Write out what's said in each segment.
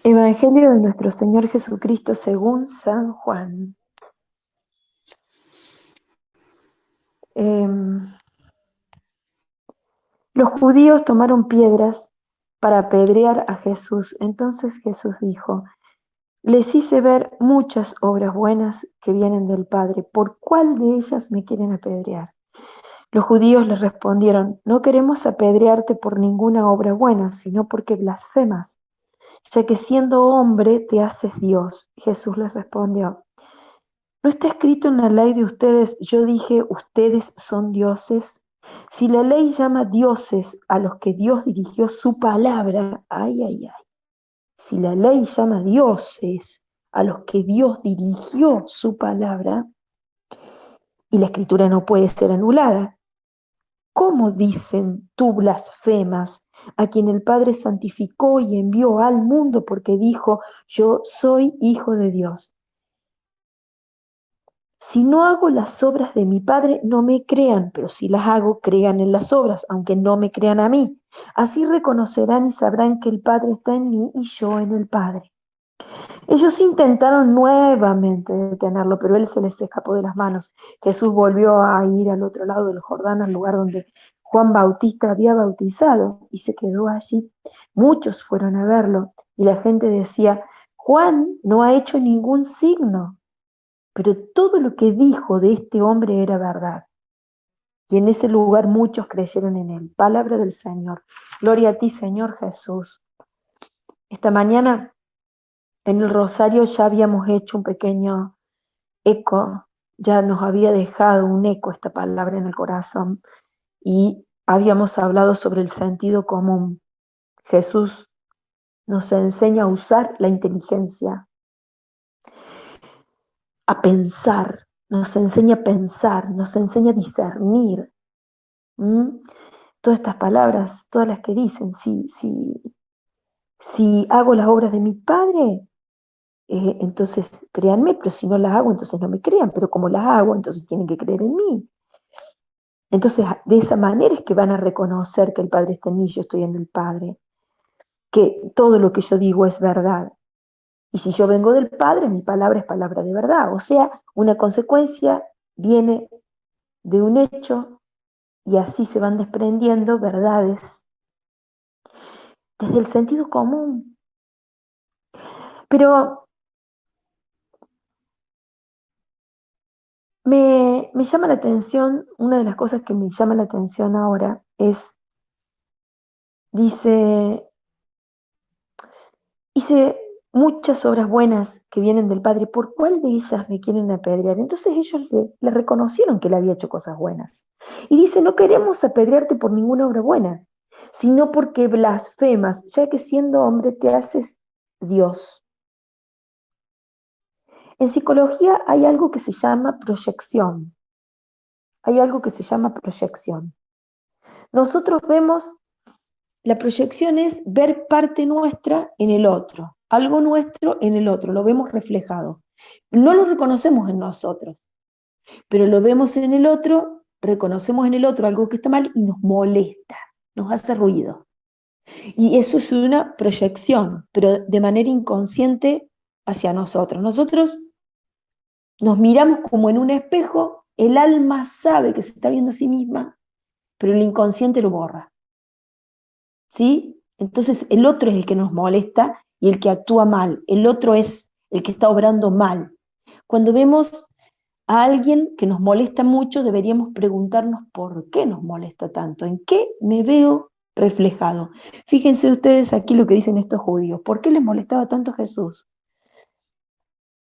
Evangelio de nuestro Señor Jesucristo según San Juan. Los judíos tomaron piedras para apedrear a Jesús. Entonces Jesús dijo: les hice ver muchas obras buenas que vienen del Padre. ¿Por cuál de ellas me quieren apedrear? Los judíos le respondieron: no queremos apedrearte por ninguna obra buena, sino porque blasfemas, ya que siendo hombre te haces Dios. Jesús les respondió: ¿no está escrito en la ley de ustedes, yo dije, ustedes son dioses? Si la ley llama dioses a los que Dios dirigió su palabra, ay, ay, ay. Si la ley llama dioses a los que Dios dirigió su palabra, y la escritura no puede ser anulada, ¿cómo dicen tú blasfemas a quien el Padre santificó y envió al mundo porque dijo, yo soy hijo de Dios? Si no hago las obras de mi Padre, no me crean, pero si las hago, crean en las obras, aunque no me crean a mí. Así reconocerán y sabrán que el Padre está en mí y yo en el Padre. Ellos intentaron nuevamente detenerlo, pero él se les escapó de las manos. Jesús volvió a ir al otro lado del Jordán, al lugar donde Juan Bautista había bautizado, y se quedó allí. Muchos fueron a verlo, y la gente decía: Juan no ha hecho ningún signo, pero todo lo que dijo de este hombre era verdad. Y en ese lugar muchos creyeron en él. Palabra del Señor. Gloria a ti, Señor Jesús. Esta mañana en el rosario ya habíamos hecho un pequeño eco, ya nos había dejado un eco esta palabra en el corazón y habíamos hablado sobre el sentido común. Jesús nos enseña a usar la inteligencia, a pensar, nos enseña a pensar, nos enseña a discernir. ¿Mm? Todas estas palabras, todas las que dicen, si hago las obras de mi Padre, entonces créanme, pero si no las hago, entonces no me crean, pero como las hago, entonces tienen que creer en mí. Entonces, de esa manera es que van a reconocer que el Padre está en mí, yo estoy en el Padre, que todo lo que yo digo es verdad. Y si yo vengo del Padre, mi palabra es palabra de verdad. O sea, una consecuencia viene de un hecho y así se van desprendiendo verdades desde el sentido común. Pero me llama la atención, una de las cosas que me llama la atención ahora es, dice, hice muchas obras buenas que vienen del Padre, ¿por cuál de ellas me quieren apedrear? Entonces ellos le reconocieron que él había hecho cosas buenas. Y dice, no queremos apedrearte por ninguna obra buena, sino porque blasfemas, ya que siendo hombre te haces Dios. En psicología hay algo que se llama proyección. Hay algo que se llama proyección. Nosotros vemos, la proyección es ver parte nuestra en el otro, algo nuestro en el otro, lo vemos reflejado. No lo reconocemos en nosotros, pero lo vemos en el otro, reconocemos en el otro algo que está mal y nos molesta, nos hace ruido. Y eso es una proyección, pero de manera inconsciente hacia nosotros. Nosotros nos miramos como en un espejo, el alma sabe que se está viendo a sí misma, pero el inconsciente lo borra. ¿Sí? Entonces el otro es el que nos molesta y el que actúa mal. El otro es el que está obrando mal. Cuando vemos a alguien que nos molesta mucho, deberíamos preguntarnos por qué nos molesta tanto, en qué me veo reflejado. Fíjense ustedes aquí lo que dicen estos judíos. ¿Por qué les molestaba tanto a Jesús?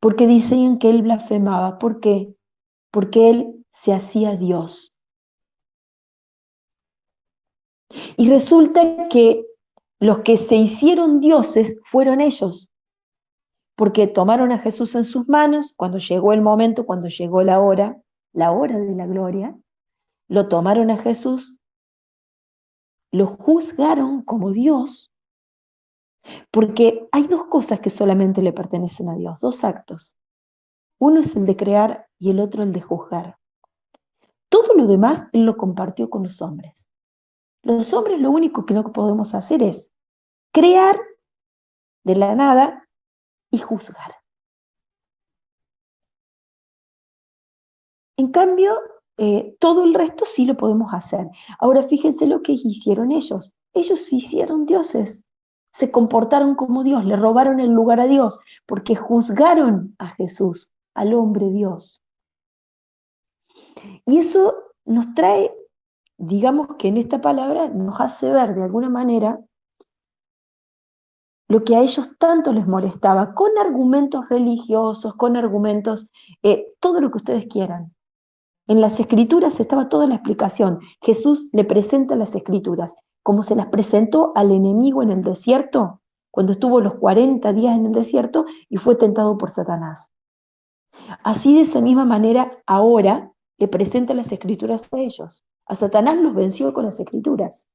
Porque decían que él blasfemaba. ¿Por qué? Porque él se hacía Dios. Y resulta que los que se hicieron dioses fueron ellos, porque tomaron a Jesús en sus manos, cuando llegó el momento, cuando llegó la hora de la gloria, lo tomaron a Jesús, lo juzgaron como Dios, porque hay dos cosas que solamente le pertenecen a Dios, dos actos. Uno es el de crear y el otro el de juzgar. Todo lo demás Él lo compartió con los hombres. Los hombres lo único que no podemos hacer es crear de la nada y juzgar. En cambio, todo el resto sí lo podemos hacer. Ahora fíjense lo que hicieron ellos. Ellos se hicieron dioses. Se comportaron como Dios, le robaron el lugar a Dios, porque juzgaron a Jesús, al hombre Dios. Y eso nos trae, digamos que en esta palabra nos hace ver de alguna manera lo que a ellos tanto les molestaba, con argumentos religiosos, con argumentos, todo lo que ustedes quieran. En las Escrituras estaba toda la explicación. Jesús le presenta las Escrituras, como se las presentó al enemigo en el desierto, cuando estuvo los 40 días en el desierto y fue tentado por Satanás. Así de esa misma manera, ahora le presenta las Escrituras a ellos. A Satanás los venció con las Escrituras.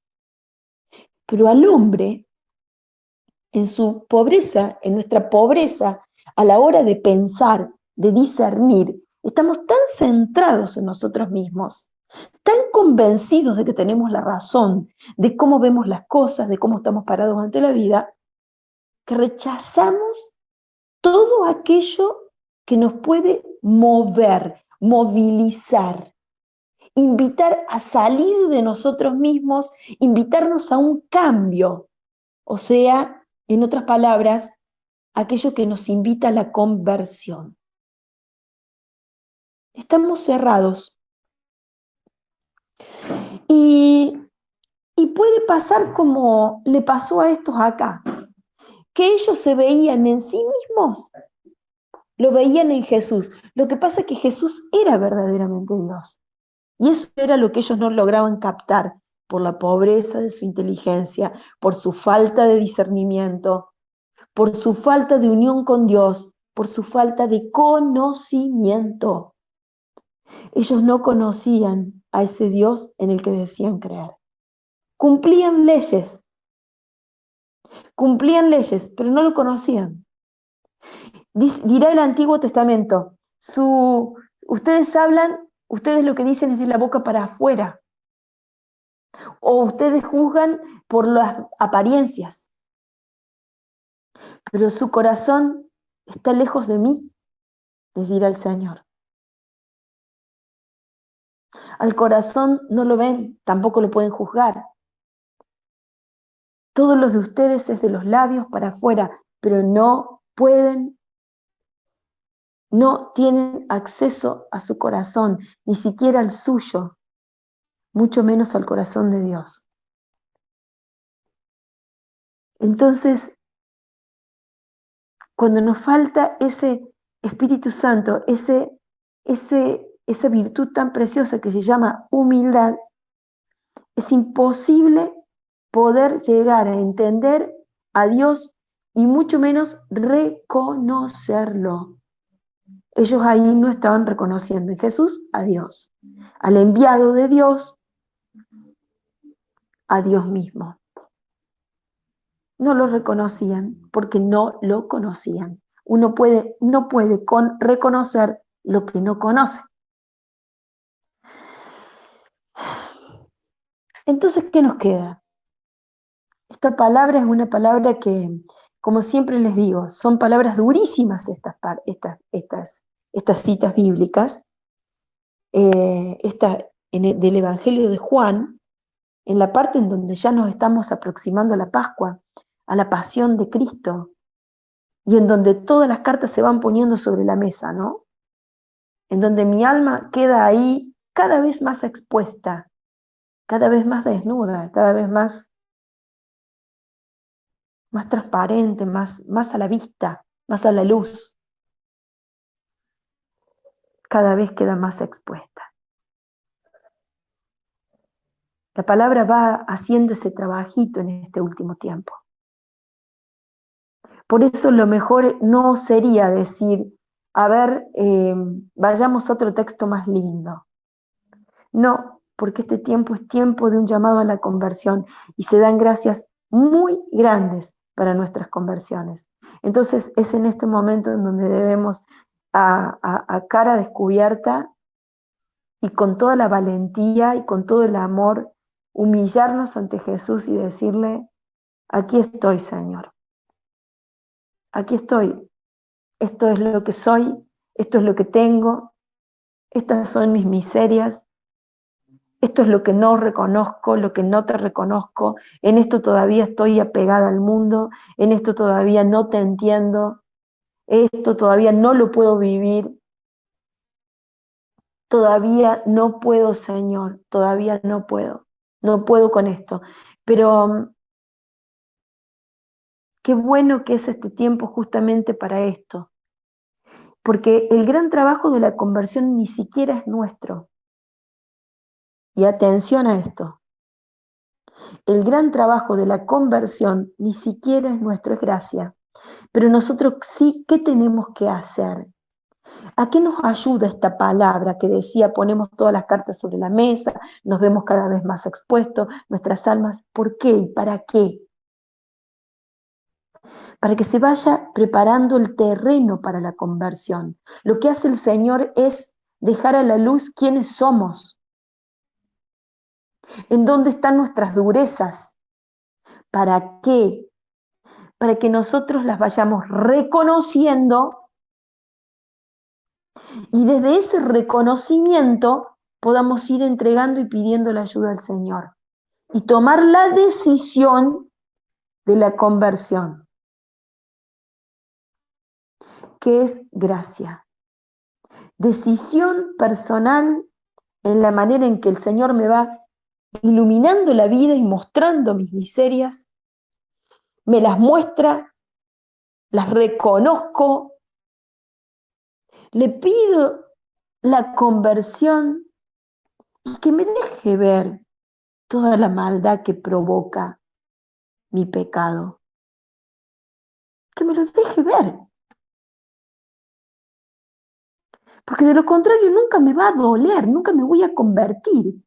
Pero al hombre, en su pobreza, en nuestra pobreza, a la hora de pensar, de discernir, estamos tan centrados en nosotros mismos, tan convencidos de que tenemos la razón, de cómo vemos las cosas, de cómo estamos parados ante la vida, que rechazamos todo aquello que nos puede mover, movilizar, invitar a salir de nosotros mismos, invitarnos a un cambio, o sea, en otras palabras, aquello que nos invita a la conversión. Estamos cerrados. Y puede pasar como le pasó a estos acá, que ellos se veían en sí mismos, lo veían en Jesús. Lo que pasa es que Jesús era verdaderamente Dios. Y eso era lo que ellos no lograban captar por la pobreza de su inteligencia, por su falta de discernimiento, por su falta de unión con Dios, por su falta de conocimiento. Ellos no conocían a ese Dios en el que decían creer. Cumplían leyes, pero no lo conocían. Dirá el Antiguo Testamento, ustedes lo que dicen es de la boca para afuera, o ustedes juzgan por las apariencias, pero su corazón está lejos de mí, les dirá el Señor. Al corazón no lo ven, tampoco lo pueden juzgar. Todos los de ustedes es de los labios para afuera, pero no tienen acceso a su corazón, ni siquiera al suyo, mucho menos al corazón de Dios. Entonces, cuando nos falta ese Espíritu Santo, esa virtud tan preciosa que se llama humildad, es imposible poder llegar a entender a Dios y mucho menos reconocerlo. Ellos ahí no estaban reconociendo en Jesús a Dios, al enviado de Dios, a Dios mismo. No lo reconocían porque no lo conocían. Uno no puede reconocer lo que no conoce. Entonces, ¿qué nos queda? Esta palabra es una palabra que, como siempre les digo, son palabras durísimas estas citas bíblicas. Del Evangelio de Juan, en la parte en donde ya nos estamos aproximando a la Pascua, a la pasión de Cristo, y en donde todas las cartas se van poniendo sobre la mesa, ¿no? En donde mi alma queda ahí cada vez más expuesta, cada vez más desnuda, cada vez más transparente, más a la vista, más a la luz. Cada vez queda más expuesta. La palabra va haciendo ese trabajito en este último tiempo. Por eso lo mejor no sería decir, a ver, vayamos a otro texto más lindo. No, porque este tiempo es tiempo de un llamado a la conversión y se dan gracias muy grandes para nuestras conversiones. Entonces es en este momento en donde debemos a cara descubierta y con toda la valentía y con todo el amor humillarnos ante Jesús y decirle, aquí estoy, Señor. aquí estoy, esto es lo que soy, esto es lo que tengo, estas son mis miserias, esto es lo que no reconozco, lo que no te reconozco, en esto todavía estoy apegada al mundo, en esto todavía no te entiendo, esto todavía no lo puedo vivir, todavía no puedo, Señor, todavía no puedo con esto. Pero qué bueno que es este tiempo justamente para esto, porque el gran trabajo de la conversión ni siquiera es nuestro. Y atención a esto, el gran trabajo de la conversión ni siquiera es nuestro, es gracia. Pero nosotros sí, ¿qué tenemos que hacer? ¿A qué nos ayuda esta palabra que decía, ponemos todas las cartas sobre la mesa, nos vemos cada vez más expuestos, nuestras almas? ¿Por qué y para qué? Para que se vaya preparando el terreno para la conversión. Lo que hace el Señor es dejar a la luz quiénes somos, en dónde están nuestras durezas. ¿Para qué? Para que nosotros las vayamos reconociendo y desde ese reconocimiento podamos ir entregando y pidiendo la ayuda al Señor y tomar la decisión de la conversión, que es gracia. Decisión personal en la manera en que el Señor me va iluminando la vida y mostrando mis miserias, me las muestra, las reconozco, le pido la conversión y que me deje ver toda la maldad que provoca mi pecado. Que me lo deje ver. Porque de lo contrario nunca me va a doler, nunca me voy a convertir,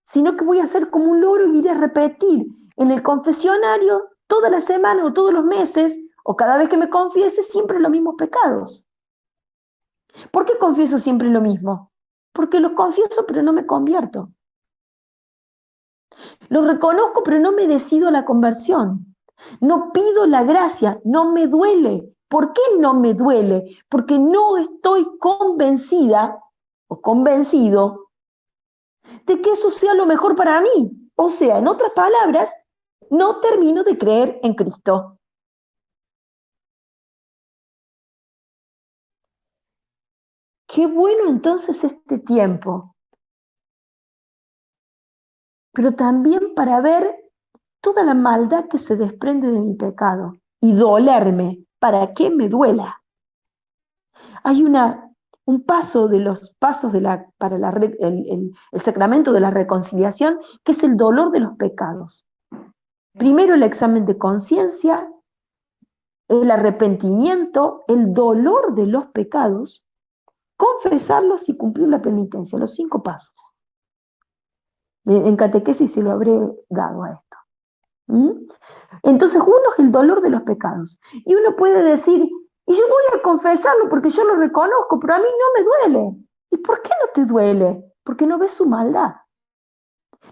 sino que voy a ser como un loro y iré a repetir en el confesionario toda la semana o todos los meses, o cada vez que me confiese, siempre los mismos pecados. ¿Por qué confieso siempre lo mismo? Porque los confieso pero no me convierto. Los reconozco pero no me decido a la conversión. No pido la gracia, no me duele. ¿Por qué no me duele? Porque no estoy convencida o convencido de que eso sea lo mejor para mí. O sea, en otras palabras, no termino de creer en Cristo. Qué bueno entonces este tiempo, pero también para ver toda la maldad que se desprende de mi pecado y dolerme para que me duela. Hay un paso de los pasos para el sacramento de la reconciliación, que es el dolor de los pecados. Primero el examen de conciencia, el arrepentimiento, el dolor de los pecados, confesarlos y cumplir la penitencia, los 5 pasos. En catequesis se lo habré dado a esto. Entonces uno es el dolor de los pecados. Y uno puede decir, y yo voy a confesarlo porque yo lo reconozco, pero a mí no me duele. ¿Y por qué no te duele? Porque no ves su maldad.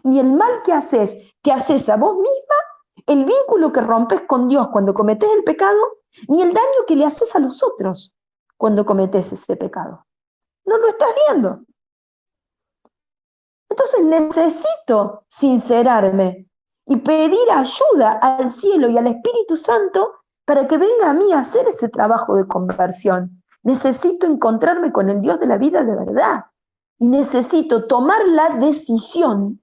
Ni el mal que haces a vos misma, el vínculo que rompes con Dios cuando cometés el pecado, ni el daño que le haces a los otros cuando cometés ese pecado. No lo estás viendo. Entonces necesito sincerarme y pedir ayuda al cielo y al Espíritu Santo para que venga a mí a hacer ese trabajo de conversión. Necesito encontrarme con el Dios de la vida de verdad. Y necesito tomar la decisión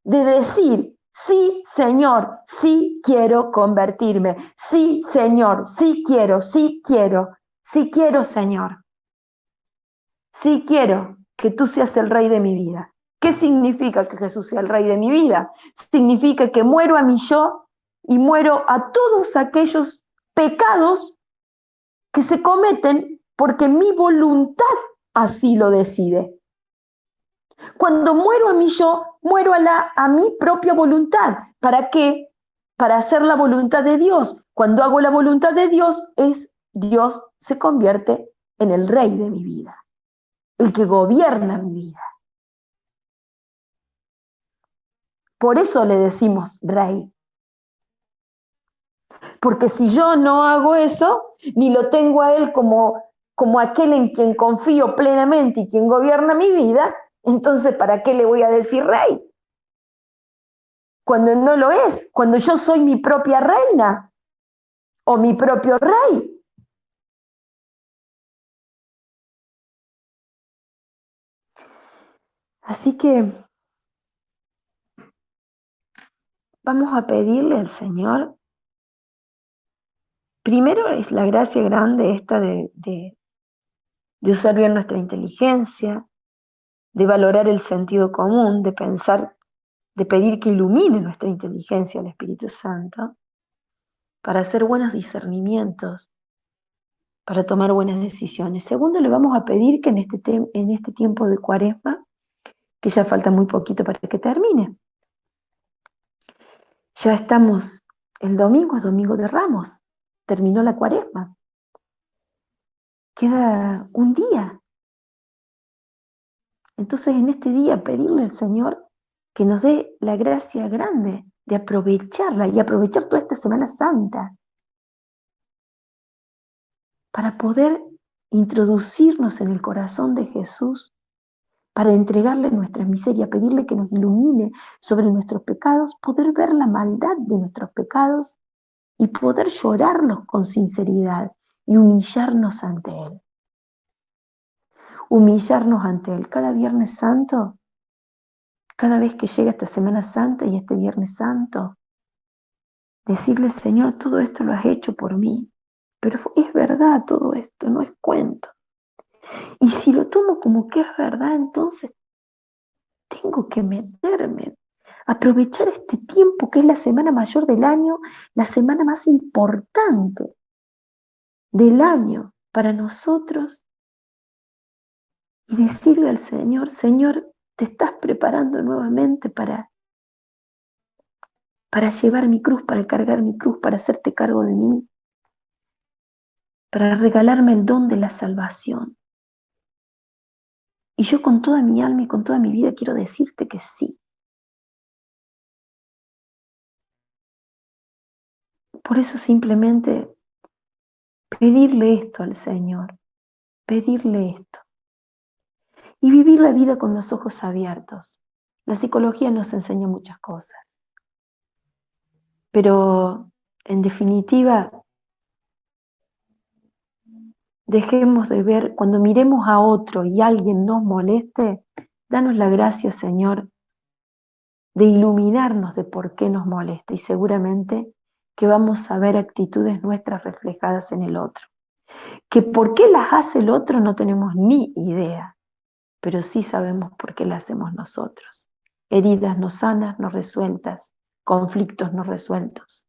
de decir, sí, Señor, sí quiero convertirme. Sí, Señor, sí quiero, sí quiero, sí quiero, Señor. Sí quiero que tú seas el Rey de mi vida. ¿Qué significa que Jesús sea el Rey de mi vida? Significa que muero a mi yo y muero a todos aquellos pecados que se cometen porque mi voluntad así lo decide. Cuando muero a mi yo, muero a mi propia voluntad. ¿Para qué? Para hacer la voluntad de Dios. Cuando hago la voluntad de Dios, Dios se convierte en el Rey de mi vida, el que gobierna mi vida. Por eso le decimos Rey. Porque si yo no hago eso, ni lo tengo a él como aquel en quien confío plenamente y quien gobierna mi vida, entonces ¿para qué le voy a decir rey? Cuando no lo es, cuando yo soy mi propia reina o mi propio rey. Así que vamos a pedirle al Señor, primero es la gracia grande esta de usar bien nuestra inteligencia, de valorar el sentido común, de pensar, de pedir que ilumine nuestra inteligencia al Espíritu Santo, para hacer buenos discernimientos, para tomar buenas decisiones. Segundo, le vamos a pedir que en este tiempo de Cuaresma, que ya falta muy poquito para que termine, ya estamos, el domingo es Domingo de Ramos, terminó la Cuaresma, queda un día. Entonces en este día pedirle al Señor que nos dé la gracia grande de aprovecharla y aprovechar toda esta Semana Santa para poder introducirnos en el corazón de Jesús, para entregarle nuestra miseria, pedirle que nos ilumine sobre nuestros pecados, poder ver la maldad de nuestros pecados y poder llorarlos con sinceridad y humillarnos ante Él. Humillarnos ante Él cada Viernes Santo, cada vez que llega esta Semana Santa y este Viernes Santo, decirle, Señor, todo esto lo has hecho por mí, pero es verdad todo esto, no es cuento. Y si lo tomo como que es verdad, entonces tengo que meterme, aprovechar este tiempo que es la semana mayor del año, la semana más importante del año para nosotros, y decirle al Señor, Señor, te estás preparando nuevamente para llevar mi cruz, para cargar mi cruz, para hacerte cargo de mí, para regalarme el don de la salvación. Y yo con toda mi alma y con toda mi vida quiero decirte que sí. Por eso simplemente pedirle esto al Señor, pedirle esto. Y vivir la vida con los ojos abiertos. La psicología nos enseña muchas cosas. Pero en definitiva, dejemos de ver, cuando miremos a otro y alguien nos moleste, danos la gracia, Señor, de iluminarnos de por qué nos molesta, y seguramente que vamos a ver actitudes nuestras reflejadas en el otro. Que por qué las hace el otro no tenemos ni idea, pero sí sabemos por qué las hacemos nosotros. Heridas no sanas, no resueltas, conflictos no resueltos.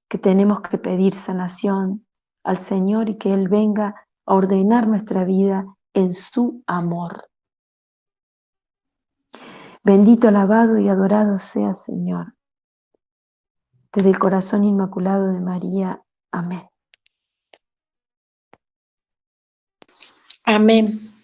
Que tenemos que pedir sanación al Señor y que Él venga a ordenar nuestra vida en su amor. Bendito, alabado y adorado sea, Señor, desde el corazón inmaculado de María. Amén. Amén.